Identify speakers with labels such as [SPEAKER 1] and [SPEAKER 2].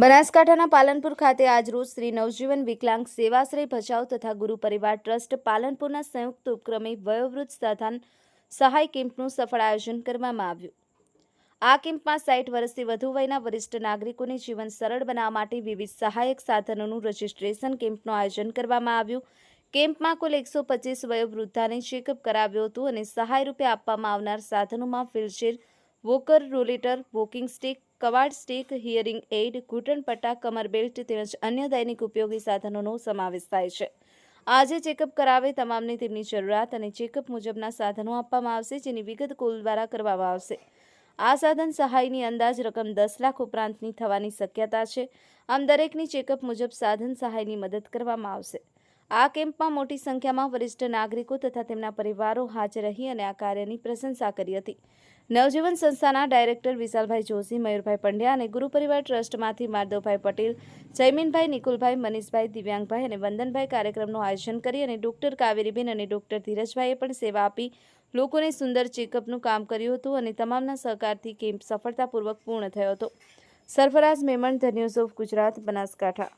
[SPEAKER 1] બનાસકાંઠાના પાલનપુર ખાતે આજરોજ શ્રી નવજીવન વિકલાંગ સેવાશ્રય ભચાઉ તથા ગુરુ પરિવાર ટ્રસ્ટ પાલનપુરના સંયુક્ત ઉપક્રમે વયોવૃદ્ધ સાધન સહાય કેમ્પનું સફળ આયોજન કરવામાં આવ્યું। આ કેમ્પમાં 60 વર્ષથી વધુ વયના વરિષ્ઠ નાગરિકોને જીવન સરળ બનાવવા માટે વિવિધ સહાયક સાધનોનું રજીસ્ટ્રેશન કેમ્પનું આયોજન કરવામાં આવ્યું। કેમ્પમાં કુલ 125 વયોવૃદ્ધાને ચેકઅપ કરાવ્યું હતું અને સહાય રૂપે આપવામાં આવનાર સાધનોમાં wheelchair, walker, rollator, walking stick, quad stick, hearing aid, ઘૂંટણ પટ્ટા, કમર બેલ્ટ તેમજ અન્ય દૈનિક ઉપયોગી સાધનોનો સમાવેશ થાય છે। આજે ચેકઅપ કરાવે તમામને તેમની જરૂરિયાત અને ચેકઅપ મુજબના સાધનો આપવામાં આવશે, જેની વિગત કોલ દ્વારા કરવામાં આવશે। આ સાધન સહાયની અંદાજ રકમ 10 લાખ ઉપરાંતની થવાની શક્યતા છે। આમ દરેકની ચેકઅપ મુજબ સાધન સહાયની મદદ કરવામાં આવશે। આ કેમ્પમાં મોટી સંખ્યામાં વરિષ્ઠ નાગરિકો તથા તેમના પરિવારો હાજર રહી અને આ કાર્યની પ્રશંસા કરી હતી। નવજીવન સંસ્થાના ડાયરેક્ટર વિશાલભાઈ જોશી, મયુરભાઈ પંડ્યા અને ગુરુ પરિવાર ટ્રસ્ટમાંથી માધવભાઈ પટેલ, જયમીનભાઈ, નિકુલભાઈ, મનીષભાઈ, દિવ્યાંગભાઈ અને વંદનભાઈ કાર્યક્રમનું આયોજન કરી અને ડોક્ટર કાવેરીબેન અને ડોક્ટર ધીરજભાઈએ પણ સેવા આપી લોકોને સુંદર ચેકઅપનું કામ કર્યું હતું અને તમામના સહકારથી કેમ્પ સફળતાપૂર્વક પૂર્ણ થયો હતો। Sarfaraz Memon, the news of Gujarat, Banaskantha.